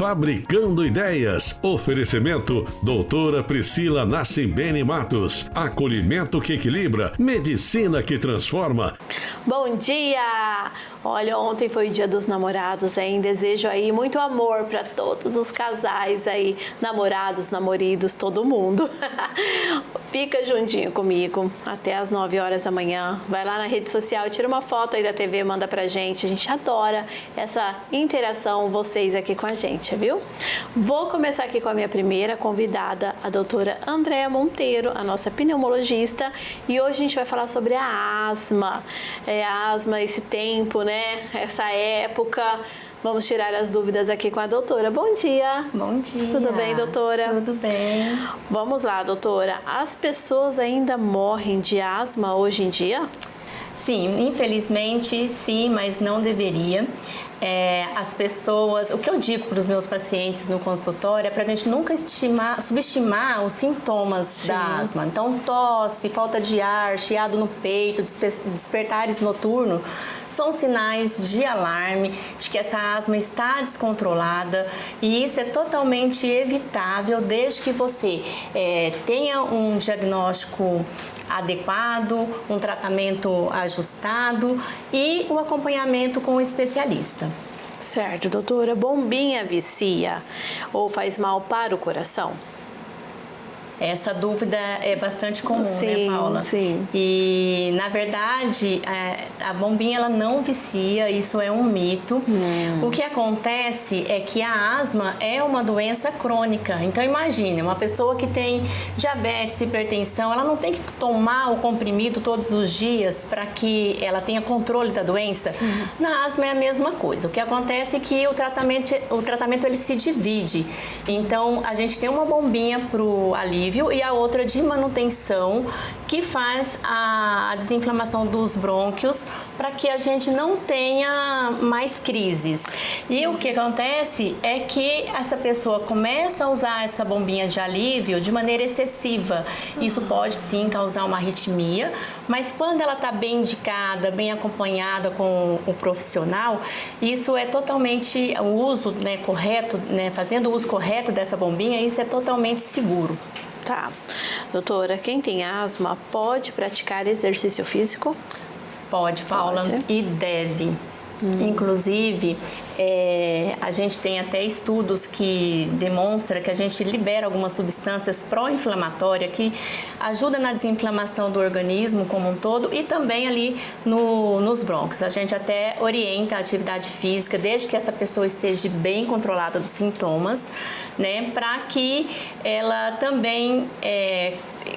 Fabricando Ideias. Oferecimento doutora Priscila Nassimbene Matos. Acolhimento que equilibra. Medicina que transforma. Bom dia! Olha, ontem foi o Dia dos Namorados, hein? Desejo aí muito amor para todos os casais aí, namorados, namoridos, todo mundo. Fica juntinho comigo até as 9 horas da manhã. Vai lá na rede social, tira uma foto aí da TV, manda pra gente. A gente adora essa interação, vocês aqui com a gente, viu? Vou começar aqui com a minha primeira convidada, a doutora Andréa Monteiro, a nossa pneumologista. E hoje a gente vai falar sobre a asma. A asma, esse tempo, né? Essa época. Vamos tirar as dúvidas aqui com a doutora. Bom dia. Bom dia. Tudo bem, doutora? Tudo bem. Vamos lá, doutora. As pessoas ainda morrem de asma hoje em dia? Sim, infelizmente sim, mas não deveria. As pessoas, o que eu digo para os meus pacientes no consultório é para a gente nunca subestimar os sintomas da asma. Então, tosse, falta de ar, chiado no peito, despertares noturnos, são sinais de alarme de que essa asma está descontrolada, e isso é totalmente evitável desde que você tenha um diagnóstico adequado, um tratamento ajustado e o acompanhamento com o especialista. Certo, doutora. Bombinha vicia ou faz mal para o coração? Essa dúvida é bastante comum, sim, né, Paula? Sim. E, na verdade, a bombinha ela não vicia, isso é um mito. O que acontece é que a asma é uma doença crônica. Então, imagine, uma pessoa que tem diabetes, hipertensão, ela não tem que tomar o comprimido todos os dias para que ela tenha controle da doença? Sim. Na asma é a mesma coisa. O que acontece é que o tratamento ele se divide. Então, a gente tem uma bombinha para o alívio e a outra de manutenção, que faz a desinflamação dos brônquios para que a gente não tenha mais crises. E o que acontece é que essa pessoa começa a usar essa bombinha de alívio de maneira excessiva. Isso pode sim causar uma arritmia, mas quando ela está bem indicada, bem acompanhada com o profissional, isso é totalmente o uso, né, correto, né, fazendo o uso correto dessa bombinha, isso é totalmente seguro. Tá. Doutora, quem tem asma pode praticar exercício físico? Pode, Paula, e deve. Inclusive, a gente tem até estudos que demonstram que a gente libera algumas substâncias pró-inflamatórias que ajudam na desinflamação do organismo como um todo e também ali nos brônquios. A gente até orienta a atividade física desde que essa pessoa esteja bem controlada dos sintomas, né, para que ela também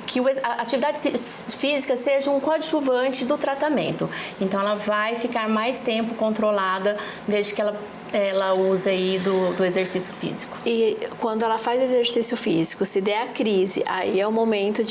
que a atividade física seja um coadjuvante do tratamento. Então, ela vai ficar mais tempo controlada desde que ela usa aí do exercício físico. E quando ela faz exercício físico, se der a crise, aí é o momento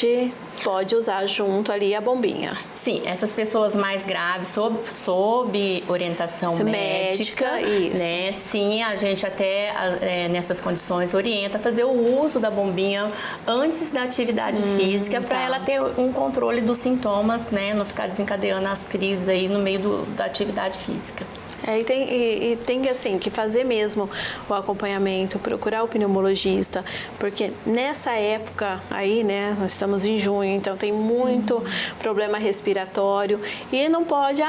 pode usar junto ali a bombinha. Sim, essas pessoas mais graves, sob orientação médica, isso. Né? Sim, a gente até nessas condições orienta a fazer o uso da bombinha antes da atividade física, para ela ter um controle dos sintomas, né? Não ficar desencadeando as crises aí no meio da atividade física. E tem assim, que fazer mesmo o acompanhamento, procurar o pneumologista, porque nessa época aí, né, nós estamos em junho, então tem muito problema respiratório e não pode,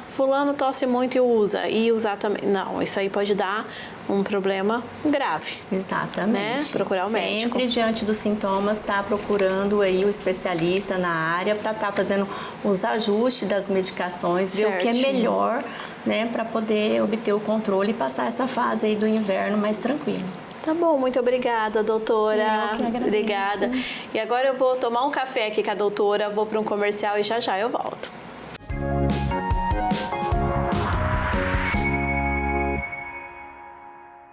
fulano tosse muito e usar também. Não, isso aí pode dar um problema grave. Exatamente. Né? Procurar o médico. Sempre diante dos sintomas, tá procurando aí o especialista na área para estar fazendo os ajustes das medicações, ver o que é melhor, né, para poder obter o controle e passar essa fase aí do inverno mais tranquilo. Tá bom, muito obrigada, doutora. Eu que agradeço. Obrigada. E agora eu vou tomar um café aqui com a doutora, vou para um comercial e já eu volto.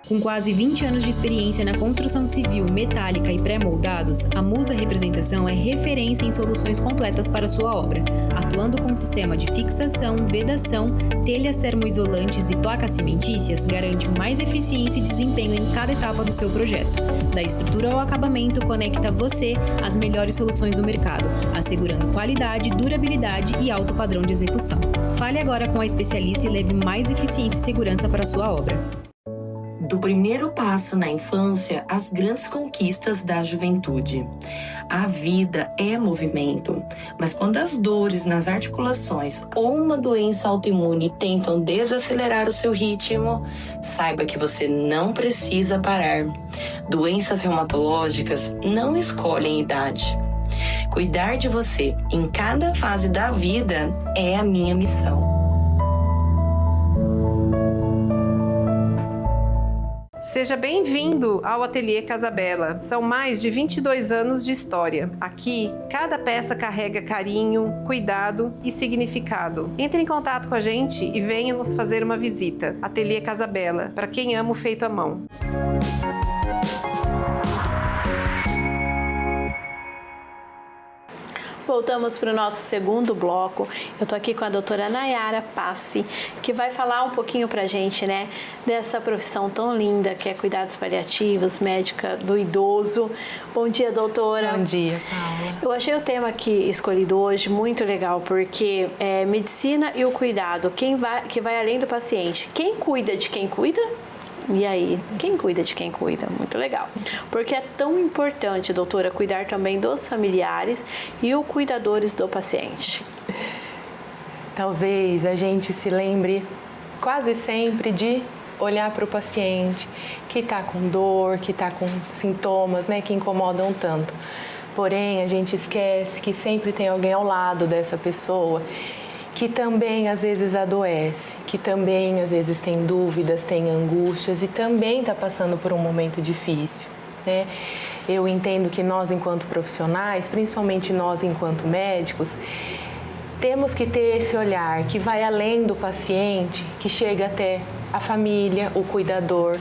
Com quase 20 anos de experiência na construção civil, metálica e pré-moldados, a Musa Representação é referência em soluções completas para sua obra, atuando com um sistema de fixação, vedação, telhas termoisolantes e placas cimentícias, garante mais eficiência e desempenho em cada etapa do seu projeto. Da estrutura ao acabamento, conecta você às melhores soluções do mercado, assegurando qualidade, durabilidade e alto padrão de execução. Fale agora com a especialista e leve mais eficiência e segurança para a sua obra. Do primeiro passo na infância às grandes conquistas da juventude. A vida é movimento, mas quando as dores nas articulações ou uma doença autoimune tentam desacelerar o seu ritmo, saiba que você não precisa parar. Doenças reumatológicas não escolhem idade. Cuidar de você em cada fase da vida é a minha missão. Seja bem-vindo ao Ateliê Casabella. São mais de 22 anos de história. Aqui, cada peça carrega carinho, cuidado e significado. Entre em contato com a gente e venha nos fazer uma visita. Ateliê Casabella, para quem ama o feito à mão. Voltamos para o nosso segundo bloco. Eu estou aqui com a doutora Nayara Passi, que vai falar um pouquinho para a gente, né, dessa profissão tão linda que é cuidados paliativos, médica do idoso. Bom dia, doutora. Bom dia, Paula. Eu achei o tema aqui escolhido hoje muito legal, porque é medicina e o cuidado, que vai além do paciente. Quem cuida de quem cuida? E aí, quem cuida de quem cuida? Muito legal. Porque é tão importante, doutora, cuidar também dos familiares e os cuidadores do paciente. Talvez a gente se lembre quase sempre de olhar para o paciente que está com dor, que está com sintomas, né, que incomodam tanto. Porém, a gente esquece que sempre tem alguém ao lado dessa pessoa que também às vezes adoece, que também às vezes tem dúvidas, tem angústias e também está passando por um momento difícil, né? Eu entendo que nós, enquanto profissionais, principalmente nós, enquanto médicos, temos que ter esse olhar que vai além do paciente, que chega até a família, o cuidador,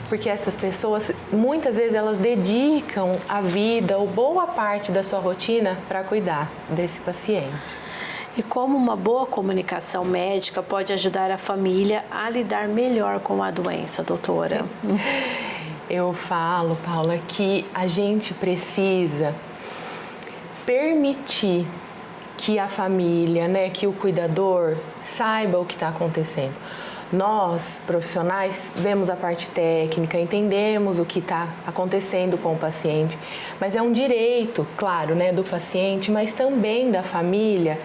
porque essas pessoas, muitas vezes, elas dedicam a vida ou boa parte da sua rotina para cuidar desse paciente. E como uma boa comunicação médica pode ajudar a família a lidar melhor com a doença, doutora? Eu falo, Paula, que a gente precisa permitir que a família, né, que o cuidador saiba o que está acontecendo. Nós, profissionais, vemos a parte técnica, entendemos o que está acontecendo com o paciente, mas é um direito, claro, né, do paciente, mas também da família,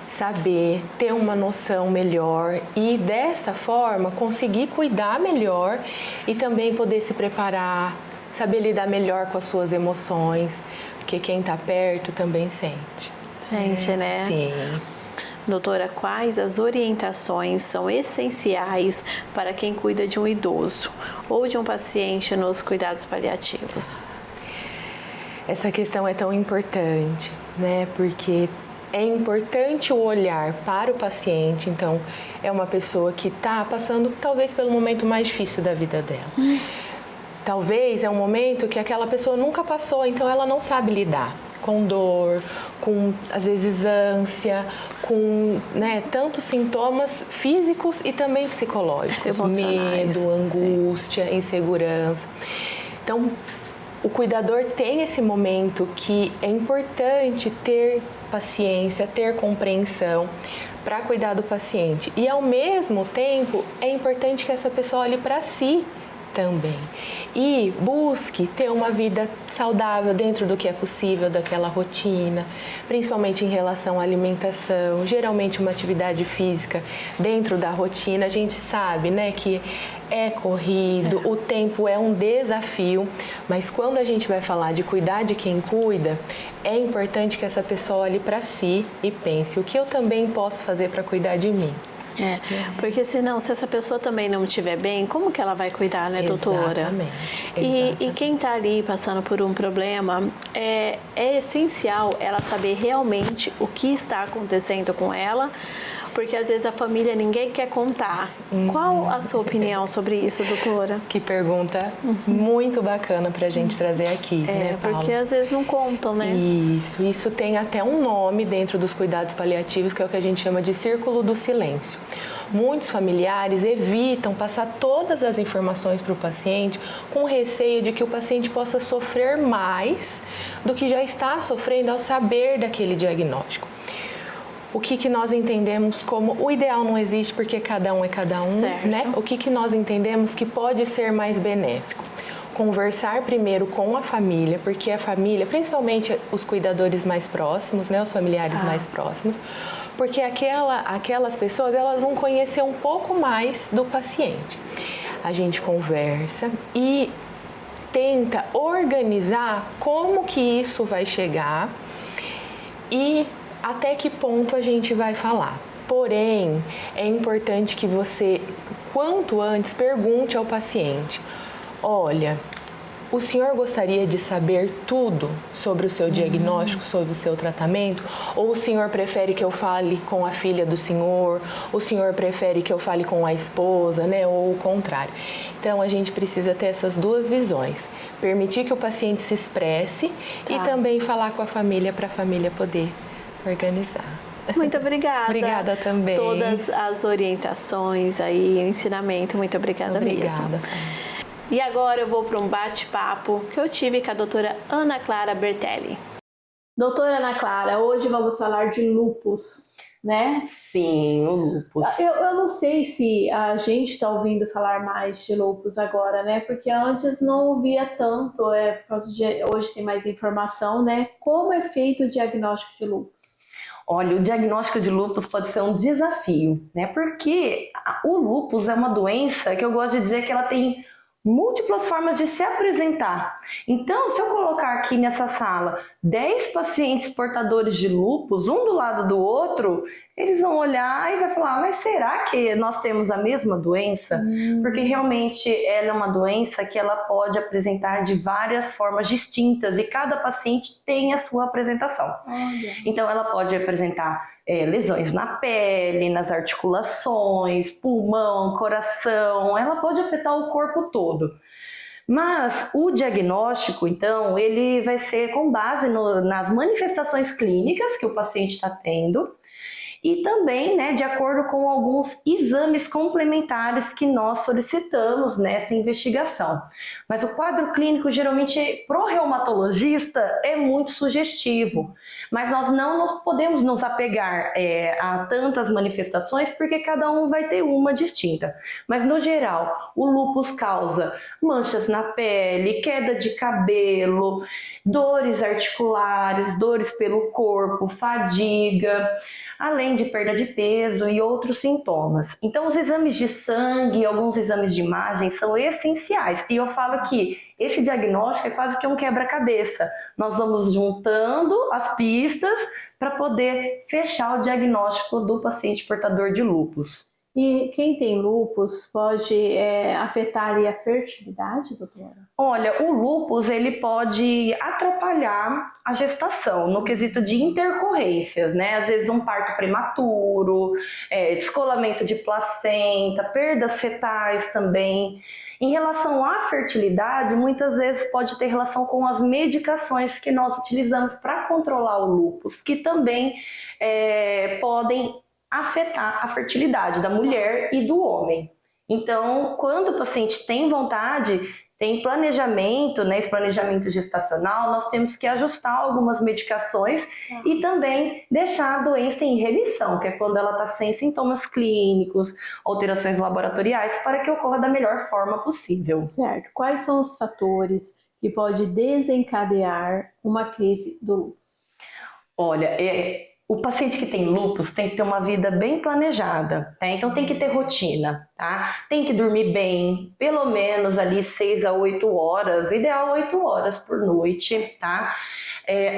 saber, ter uma noção melhor e dessa forma conseguir cuidar melhor e também poder se preparar, saber lidar melhor com as suas emoções, porque quem está perto também sente. Sente, né? Sim. Doutora, quais as orientações são essenciais para quem cuida de um idoso ou de um paciente nos cuidados paliativos? Essa questão é tão importante, né? Porque é importante o olhar para o paciente, então é uma pessoa que está passando talvez pelo momento mais difícil da vida dela. Talvez é um momento que aquela pessoa nunca passou, então ela não sabe lidar com dor, com às vezes ânsia, com, né, tantos sintomas físicos e também psicológicos, medo, angústia, sim, insegurança. Então, o cuidador tem esse momento que é importante ter paciência, ter compreensão para cuidar do paciente. E, ao mesmo tempo, é importante que essa pessoa olhe para si também e busque ter uma vida saudável dentro do que é possível, daquela rotina, principalmente em relação à alimentação, geralmente uma atividade física dentro da rotina. A gente sabe, né, que é corrido, o tempo é um desafio, mas quando a gente vai falar de cuidar de quem cuida, é importante que essa pessoa olhe para si e pense: o que eu também posso fazer para cuidar de mim? Porque senão, se essa pessoa também não estiver bem, como que ela vai cuidar, né, doutora? Exatamente. E quem está ali passando por um problema, é essencial ela saber realmente o que está acontecendo com ela, porque às vezes a família ninguém quer contar. Qual a sua opinião sobre isso, doutora? Que pergunta muito bacana para a gente trazer aqui, né, Paula? Porque às vezes não contam, né? Isso tem até um nome dentro dos cuidados paliativos, que é o que a gente chama de círculo do silêncio. Muitos familiares evitam passar todas as informações para o paciente com receio de que o paciente possa sofrer mais do que já está sofrendo ao saber daquele diagnóstico. o que nós entendemos como o ideal não existe porque cada um é cada um, certo. né? O que nós entendemos que pode ser mais benéfico. Conversar primeiro com a família, porque a família, principalmente os cuidadores mais próximos, né, os familiares mais próximos, porque aquelas pessoas, elas vão conhecer um pouco mais do paciente. A gente conversa e tenta organizar como que isso vai chegar e até que ponto a gente vai falar. Porém, é importante que você, quanto antes, pergunte ao paciente: olha, o senhor gostaria de saber tudo sobre o seu diagnóstico, sobre o seu tratamento? Ou o senhor prefere que eu fale com a filha do senhor? O senhor prefere que eu fale com a esposa, né? Ou o contrário. Então, a gente precisa ter essas duas visões. Permitir que o paciente se expresse e também falar com a família para a família poder organizar. Muito obrigada. Obrigada também. Todas as orientações aí, ensinamento, muito obrigada mesmo. Obrigada. E agora eu vou para um bate-papo que eu tive com a doutora Ana Clara Bertelli. Doutora Ana Clara, hoje vamos falar de lúpus, né? Sim, o lúpus. Eu não sei se a gente está ouvindo falar mais de lúpus agora, né? Porque antes não ouvia tanto, por causa de hoje tem mais informação, né? Como é feito o diagnóstico de lúpus? Olha, o diagnóstico de lúpus pode ser um desafio, né? Porque o lúpus é uma doença que eu gosto de dizer que ela tem múltiplas formas de se apresentar. Então, se eu colocar aqui nessa sala 10 pacientes portadores de lúpus, um do lado do outro, eles vão olhar e vai falar: mas será que nós temos a mesma doença? Porque realmente ela é uma doença que ela pode apresentar de várias formas distintas e cada paciente tem a sua apresentação. Então, ela pode apresentar lesões na pele, nas articulações, pulmão, coração, ela pode afetar o corpo todo. Mas o diagnóstico, então, ele vai ser com base nas manifestações clínicas que o paciente está tendo e também, né, de acordo com alguns exames complementares que nós solicitamos nessa investigação. Mas o quadro clínico, geralmente, pro reumatologista, é muito sugestivo. Mas nós não podemos nos apegar a tantas manifestações, porque cada um vai ter uma distinta. Mas, no geral, o lúpus causa manchas na pele, queda de cabelo, dores articulares, dores pelo corpo, fadiga, além de perda de peso e outros sintomas. Então, os exames de sangue e alguns exames de imagem são essenciais. E eu falo que esse diagnóstico é quase que um quebra-cabeça. Nós vamos juntando as pistas para poder fechar o diagnóstico do paciente portador de lúpus. E quem tem lúpus pode afetar ali a fertilidade, doutora? Olha, o lúpus ele pode atrapalhar a gestação no quesito de intercorrências, né? Às vezes um parto prematuro, descolamento de placenta, perdas fetais também. Em relação à fertilidade, muitas vezes pode ter relação com as medicações que nós utilizamos para controlar o lúpus, que também podem afetar a fertilidade da mulher e do homem. Então, quando o paciente tem vontade, tem planejamento, né, esse planejamento gestacional, nós temos que ajustar algumas medicações e também deixar a doença em remissão, que é quando ela está sem sintomas clínicos, alterações laboratoriais, para que ocorra da melhor forma possível. Certo. Quais são os fatores que podem desencadear uma crise do lúpus? Olha, o paciente que tem lúpus tem que ter uma vida bem planejada, tá? Então tem que ter rotina, tá? Tem que dormir bem, pelo menos ali 6 a 8 horas, ideal 8 horas por noite, tá?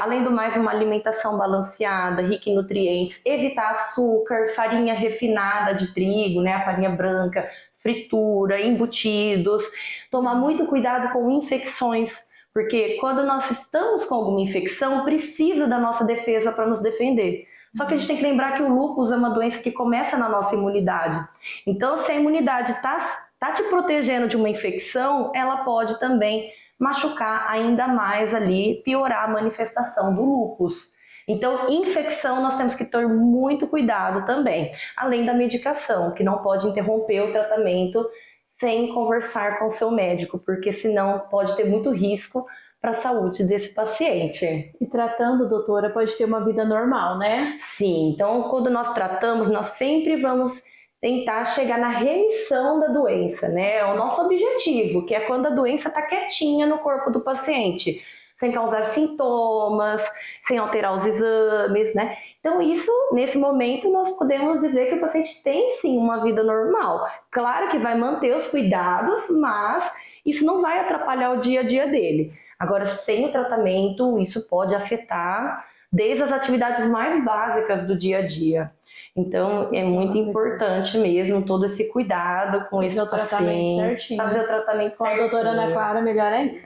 Além do mais, uma alimentação balanceada, rica em nutrientes, evitar açúcar, farinha refinada de trigo, né? A farinha branca, fritura, embutidos, tomar muito cuidado com infecções, porque quando nós estamos com alguma infecção, precisa da nossa defesa para nos defender. Só que a gente tem que lembrar que o lúpus é uma doença que começa na nossa imunidade. Então, se a imunidade está te protegendo de uma infecção, ela pode também machucar ainda mais ali, piorar a manifestação do lúpus. Então, infecção nós temos que ter muito cuidado também. Além da medicação, que não pode interromper o tratamento sem conversar com o seu médico, porque senão pode ter muito risco para a saúde desse paciente. E tratando, doutora, pode ter uma vida normal, né? Sim, então quando nós tratamos, nós sempre vamos tentar chegar na remissão da doença, né? É o nosso objetivo, que é quando a doença está quietinha no corpo do paciente, sem causar sintomas, sem alterar os exames, né? Então isso, nesse momento, nós podemos dizer que o paciente tem sim uma vida normal. Claro que vai manter os cuidados, mas isso não vai atrapalhar o dia a dia dele. Agora, sem o tratamento, isso pode afetar desde as atividades mais básicas do dia a dia. Então, é muito importante mesmo todo esse cuidado com esse paciente. Fazer o tratamento certinho. Com a doutora Ana Clara, melhor ainda.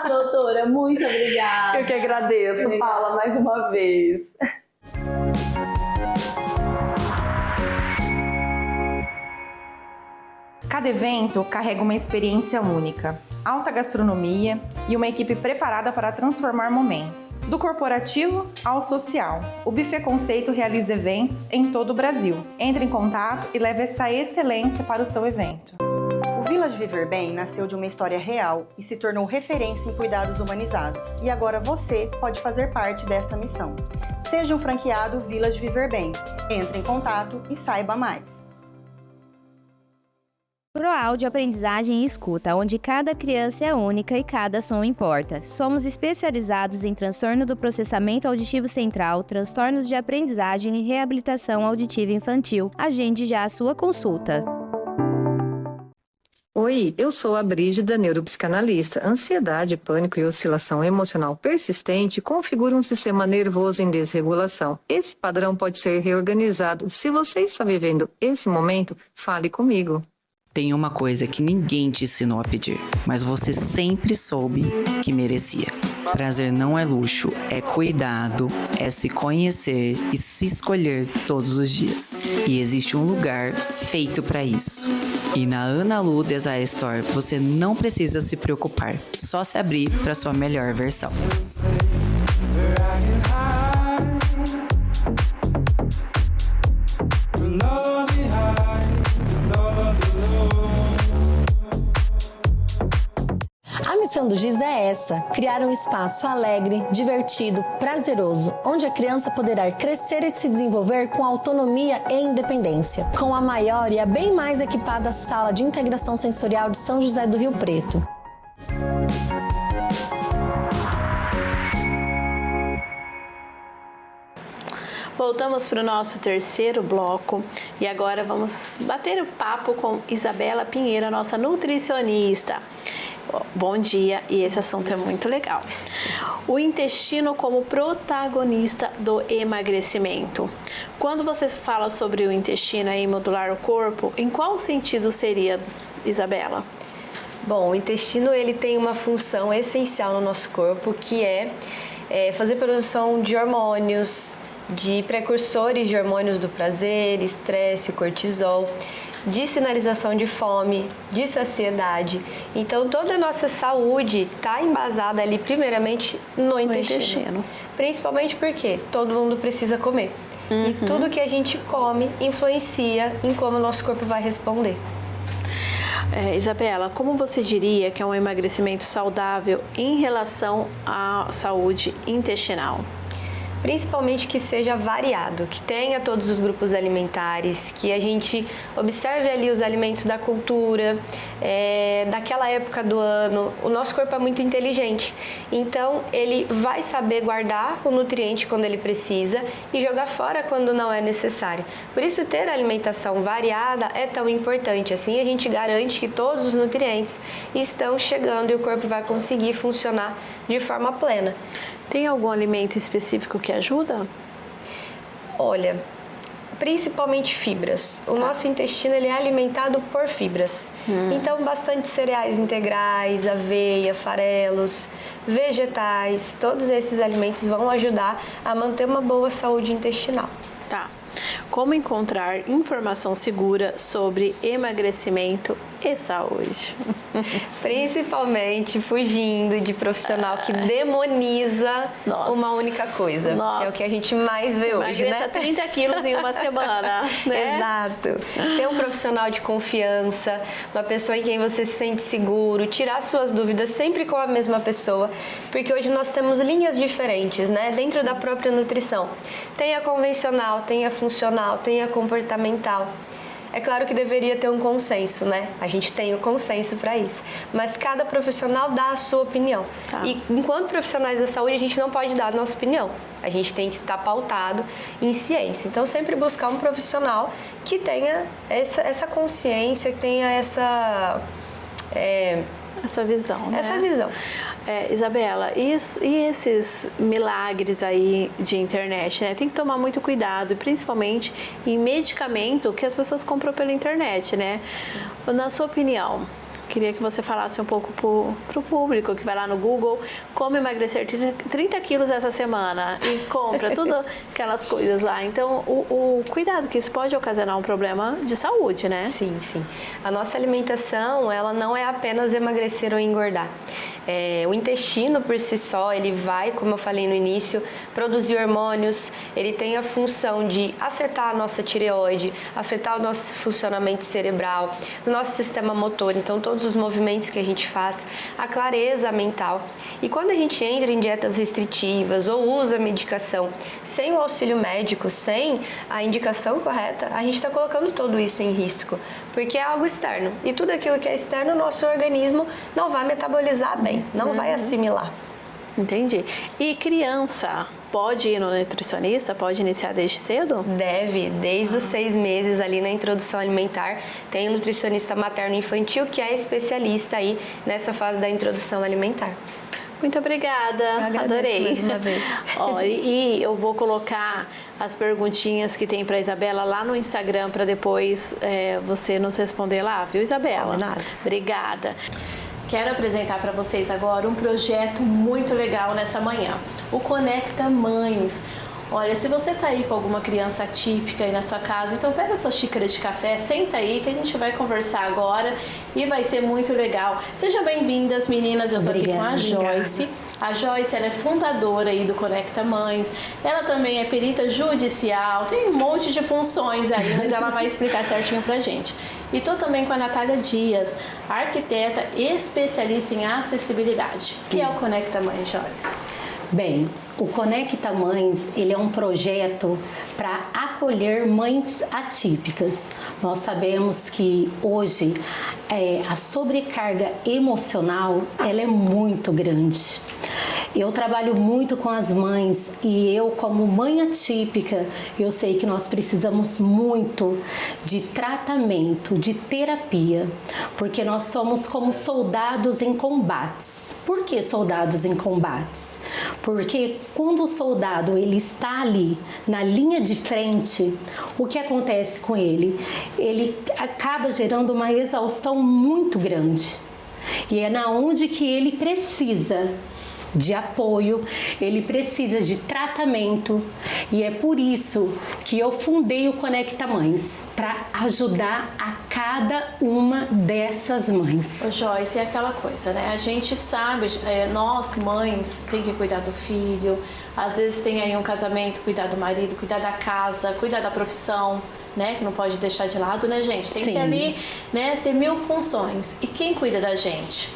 Doutora, muito obrigada. Eu que agradeço, Paula, mais uma vez. Cada evento carrega uma experiência única, alta gastronomia e uma equipe preparada para transformar momentos. Do corporativo ao social, o Buffet Conceito realiza eventos em todo o Brasil. Entre em contato e leve essa excelência para o seu evento. O Village Viver Bem nasceu de uma história real e se tornou referência em cuidados humanizados. E agora você pode fazer parte desta missão. Seja um franqueado Village Viver Bem. Entre em contato e saiba mais. ProAudio Aprendizagem e Escuta, onde cada criança é única e cada som importa. Somos especializados em transtorno do processamento auditivo central, transtornos de aprendizagem e reabilitação auditiva infantil. Agende já a sua consulta. Oi, eu sou a Brígida, neuropsicanalista. Ansiedade, pânico e oscilação emocional persistente configuram um sistema nervoso em desregulação. Esse padrão pode ser reorganizado. Se você está vivendo esse momento, fale comigo. Tem uma coisa que ninguém te ensinou a pedir, mas você sempre soube que merecia. Prazer não é luxo, é cuidado, é se conhecer e se escolher todos os dias. E existe um lugar feito para isso. E na Ana Lu Desire Store você não precisa se preocupar, só se abrir para sua melhor versão. A missão do GIS é essa: criar um espaço alegre, divertido, prazeroso, onde a criança poderá crescer e se desenvolver com autonomia e independência, com a maior e a bem mais equipada sala de integração sensorial de São José do Rio Preto. Voltamos para o nosso terceiro bloco e agora vamos bater o papo com Isabela Pinheiro, nossa nutricionista. Bom dia, e esse assunto é muito legal. O intestino como protagonista do emagrecimento. Quando você fala sobre o intestino aí modular o corpo, em qual sentido seria, Isabela? Bom, o intestino ele tem uma função essencial no nosso corpo, que é fazer produção de hormônios, de precursores de hormônios do prazer, estresse, cortisol, de sinalização de fome, de saciedade. Então, toda a nossa saúde está embasada ali, primeiramente, no intestino. Principalmente porque todo mundo precisa comer. E tudo que a gente come influencia em como o nosso corpo vai responder. Isabela, como você diria que é um emagrecimento saudável em relação à saúde intestinal? Principalmente que seja variado, que tenha todos os grupos alimentares, que a gente observe ali os alimentos da cultura, daquela época do ano. O nosso corpo é muito inteligente, então ele vai saber guardar o nutriente quando ele precisa e jogar fora quando não é necessário. Por isso, ter alimentação variada é tão importante. Assim a gente garante que todos os nutrientes estão chegando e o corpo vai conseguir funcionar de forma plena. Tem algum alimento específico que ajuda? Olha, principalmente fibras. O nosso intestino ele é alimentado por fibras. Então, bastante cereais integrais, aveia, farelos, vegetais, todos esses alimentos vão ajudar a manter uma boa saúde intestinal. Tá. Como encontrar informação segura sobre emagrecimento e saúde. Principalmente fugindo de profissional que demoniza uma única coisa. É o que a gente mais vê hoje, né? 30 quilos em uma semana, né? Exato. Ter um profissional de confiança, uma pessoa em quem você se sente seguro, tirar suas dúvidas sempre com a mesma pessoa, porque hoje nós temos linhas diferentes, né? Dentro da própria nutrição. Tem a convencional, tem a funcional, tem a comportamental. É claro que deveria ter um consenso, né? A gente tem o consenso para isso. Mas cada profissional dá a sua opinião. E enquanto profissionais da saúde, a gente não pode dar a nossa opinião. A gente tem que estar pautado em ciência. Então, sempre buscar um profissional que tenha essa consciência, que tenha essa visão, né? Essa visão. Isabela, e esses milagres aí de internet, né? Tem que tomar muito cuidado, principalmente em medicamento que as pessoas compram pela internet, né? Sim. Na sua opinião, queria que você falasse um pouco pro público que vai lá no Google como emagrecer 30 quilos essa semana e compra tudo aquelas coisas lá. Então, o cuidado que isso pode ocasionar um problema de saúde, né? Sim, sim. A nossa alimentação, ela não é apenas emagrecer ou engordar. O intestino por si só, ele vai, como eu falei no início, produzir hormônios, ele tem a função de afetar a nossa tireoide, afetar o nosso funcionamento cerebral, o nosso sistema motor, então todos os movimentos que a gente faz, a clareza mental. E quando a gente entra em dietas restritivas ou usa medicação sem o auxílio médico, sem a indicação correta, a gente está colocando tudo isso em risco, porque é algo externo. E tudo aquilo que é externo, o nosso organismo não vai metabolizar bem, não vai assimilar. Entendi. E criança pode ir no nutricionista? Pode iniciar desde cedo? Deve, desde os 6 meses ali na introdução alimentar. Tem um nutricionista materno-infantil que é especialista aí nessa fase da introdução alimentar. Muito obrigada, adorei. Mais uma vez. Olha, e eu vou colocar as perguntinhas que tem para Isabela lá no Instagram para depois você nos responder lá, viu, Isabela? Nada. Obrigada. Quero apresentar para vocês agora um projeto muito legal nessa manhã, o Conecta Mães. Olha, se você tá aí com alguma criança atípica aí na sua casa, então pega a sua xícara de café, senta aí que a gente vai conversar agora e vai ser muito legal. Sejam bem-vindas, meninas. Eu tô aqui com a Joyce. A Joyce, ela é fundadora aí do Conecta Mães. Ela também é perita judicial, tem um monte de funções aí, mas ela vai explicar certinho pra gente. E tô também com a Natália Dias, arquiteta especialista em acessibilidade. O que é o Conecta Mães, Joyce? Bem, o Conecta Mães, ele é um projeto para acolher mães atípicas. Nós sabemos que hoje a sobrecarga emocional, ela é muito grande. Eu trabalho muito com as mães e eu, como mãe atípica, eu sei que nós precisamos muito de tratamento, de terapia, porque nós somos como soldados em combates. Por que soldados em combates? Porque quando o soldado ele está ali na linha de frente, o que acontece com ele? Ele acaba gerando uma exaustão muito grande. E é na onde que ele precisa de apoio, ele precisa de tratamento, e é por isso que eu fundei o Conecta Mães, para ajudar a cada uma dessas mães. Ô Joyce, é aquela coisa, né? A gente sabe, nós mães tem que cuidar do filho, às vezes tem aí um casamento, cuidar do marido, cuidar da casa, cuidar da profissão, né? Que não pode deixar de lado, né, gente? Tem que ali, né, ter 1000 funções. E quem cuida da gente?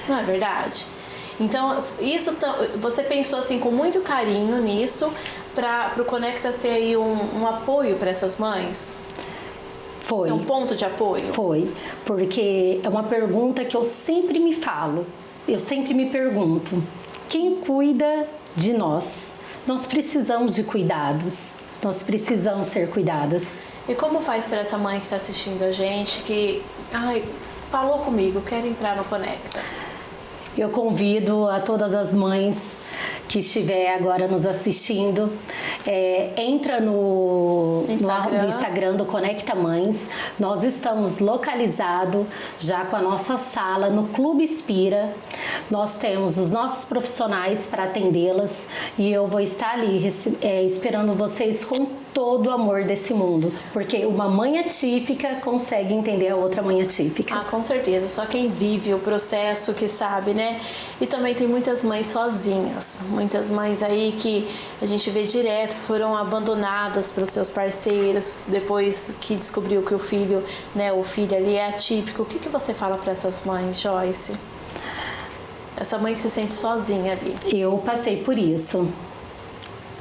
Não é verdade? Então, isso você pensou assim com muito carinho nisso para o Conecta ser aí um apoio para essas mães? Foi. Ser um ponto de apoio? Foi, porque é uma pergunta que eu sempre me falo, eu sempre me pergunto, quem cuida de nós? Nós precisamos de cuidados, nós precisamos ser cuidadas. E como faz para essa mãe que está assistindo a gente, que falou comigo, quero entrar no Conecta? Eu convido a todas as mães que estiver agora nos assistindo, entra no Instagram do Conecta Mães. Nós estamos localizados já com a nossa sala no Clube Inspira. Nós temos os nossos profissionais para atendê-las e eu vou estar ali esperando vocês com todo o amor desse mundo, porque uma mãe atípica consegue entender a outra mãe atípica. Ah, com certeza, só quem vive o processo que sabe, né? E também tem muitas mães sozinhas, muitas mães aí que a gente vê direto que foram abandonadas pelos seus parceiros depois que descobriu que o filho ali é atípico. O que você fala para essas mães, Joyce? Essa mãe que se sente sozinha ali. Eu passei por isso.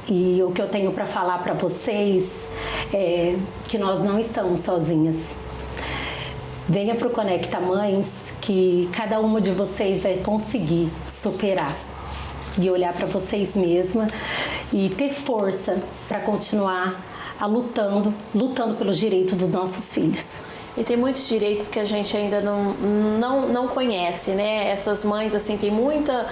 E o que eu tenho para falar para vocês é que nós não estamos sozinhas. Venha para o Conecta Mães que cada uma de vocês vai conseguir superar e olhar para vocês mesma e ter força para continuar lutando pelos direitos dos nossos filhos. E tem muitos direitos que a gente ainda não conhece, né? Essas mães, assim, tem muita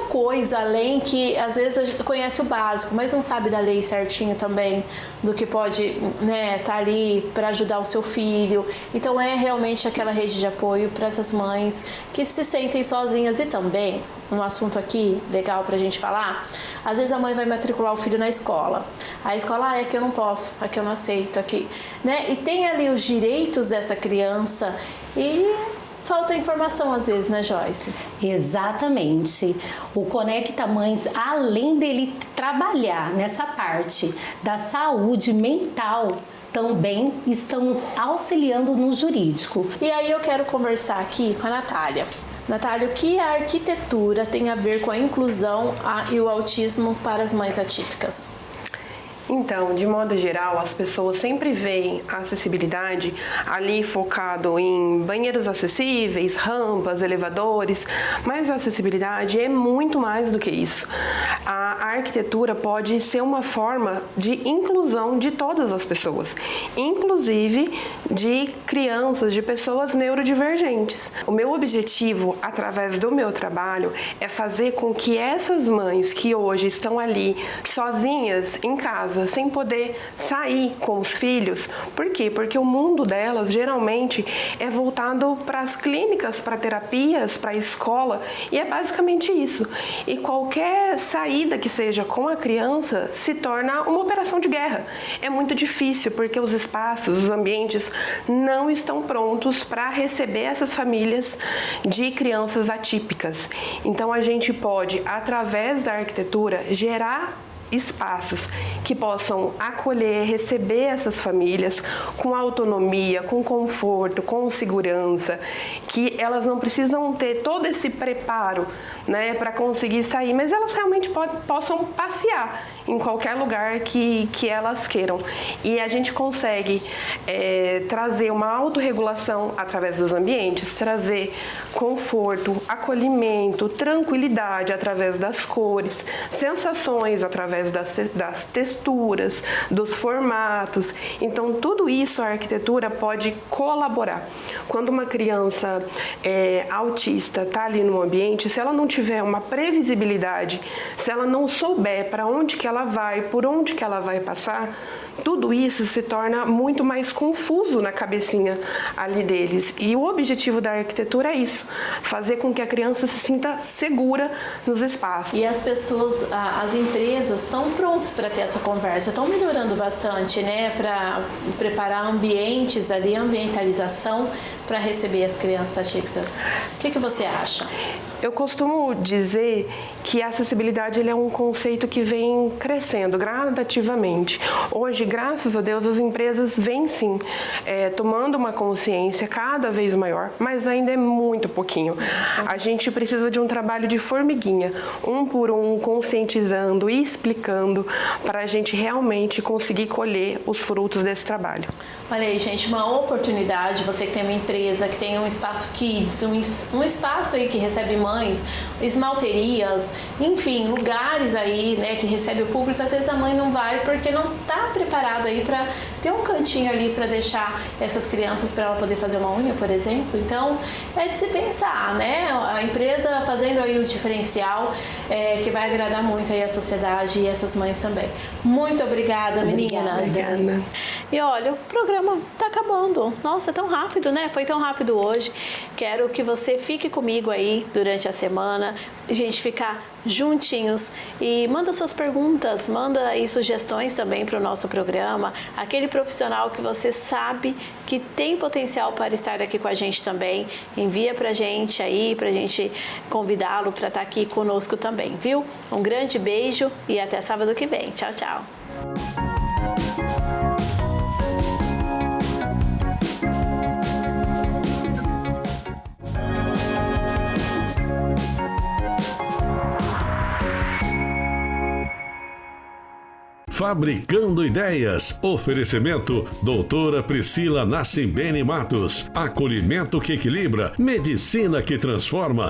coisa além que, às vezes, a gente conhece o básico, mas não sabe da lei certinho também, do que pode, né, tá ali para ajudar o seu filho. Então, é realmente aquela rede de apoio para essas mães que se sentem sozinhas. E também, um assunto aqui legal pra gente falar, às vezes a mãe vai matricular o filho na escola. A escola, é que eu não posso, é que eu não aceito, aqui, né? E tem ali os direitos dessa criança e falta informação às vezes, né, Joyce? Exatamente. O Conecta Mães, além dele trabalhar nessa parte da saúde mental, também estamos auxiliando no jurídico. E aí eu quero conversar aqui com a Natália. Natália, o que a arquitetura tem a ver com a inclusão e o autismo para as mães atípicas? Então, de modo geral, as pessoas sempre veem a acessibilidade ali focado em banheiros acessíveis, rampas, elevadores, mas a acessibilidade é muito mais do que isso. A arquitetura pode ser uma forma de inclusão de todas as pessoas, inclusive de crianças, de pessoas neurodivergentes. O meu objetivo, através do meu trabalho, é fazer com que essas mães que hoje estão ali sozinhas em casa, sem poder sair com os filhos. Por quê? Porque o mundo delas geralmente é voltado para as clínicas, para terapias, para a escola, e é basicamente isso. E qualquer saída que seja com a criança se torna uma operação de guerra. É muito difícil porque os espaços, os ambientes não estão prontos para receber essas famílias de crianças atípicas. Então a gente pode, através da arquitetura, gerar espaços que possam acolher, receber essas famílias com autonomia, com conforto, com segurança, que elas não precisam ter todo esse preparo, né, para conseguir sair, mas elas realmente possam passear em qualquer lugar que elas queiram. E a gente consegue trazer uma autorregulação através dos ambientes, trazer conforto, acolhimento, tranquilidade através das cores, sensações através das texturas, dos formatos. Então, tudo isso a arquitetura pode colaborar. Quando uma criança autista está ali no ambiente, se ela não tiver uma previsibilidade, se ela não souber para onde que ela vai, por onde que ela vai passar, tudo isso se torna muito mais confuso na cabecinha ali deles. E o objetivo da arquitetura é isso, fazer com que a criança se sinta segura nos espaços. E as pessoas, as empresas estão prontas para ter essa conversa, estão melhorando bastante, né, para preparar ambientes ali, ambientalização para receber as crianças atípicas. O que você acha? Eu costumo dizer que a acessibilidade é um conceito que vem crescendo gradativamente. Hoje, graças a Deus, as empresas vêm sim tomando uma consciência cada vez maior, mas ainda é muito pouquinho. A gente precisa de um trabalho de formiguinha, um por um, conscientizando e explicando para a gente realmente conseguir colher os frutos desse trabalho. Olha aí, gente, uma oportunidade, você que tem uma empresa, que tem um espaço kids, um espaço aí que recebe mães, esmalterias, enfim, lugares aí, né, que recebe o público, às vezes a mãe não vai porque não está preparado aí para ter um cantinho ali para deixar essas crianças para ela poder fazer uma unha, por exemplo. Então, é de se pensar, né, a empresa fazendo aí o diferencial que vai agradar muito aí a sociedade e essas mães também. Muito obrigada, meninas. Obrigada. E olha, o programa tá acabando. Nossa, é tão rápido, né? Foi tão rápido hoje. Quero que você fique comigo aí durante a semana, a gente ficar juntinhos e manda suas perguntas, manda aí sugestões também para o nosso programa, aquele profissional que você sabe que tem potencial para estar aqui com a gente também, envia pra gente aí, pra gente convidá-lo para estar aqui conosco também, viu? Um grande beijo e até sábado que vem. Tchau, tchau. Fabricando Ideias. Oferecimento doutora Priscila Nassimbene Matos. Acolhimento que equilibra. Medicina que transforma.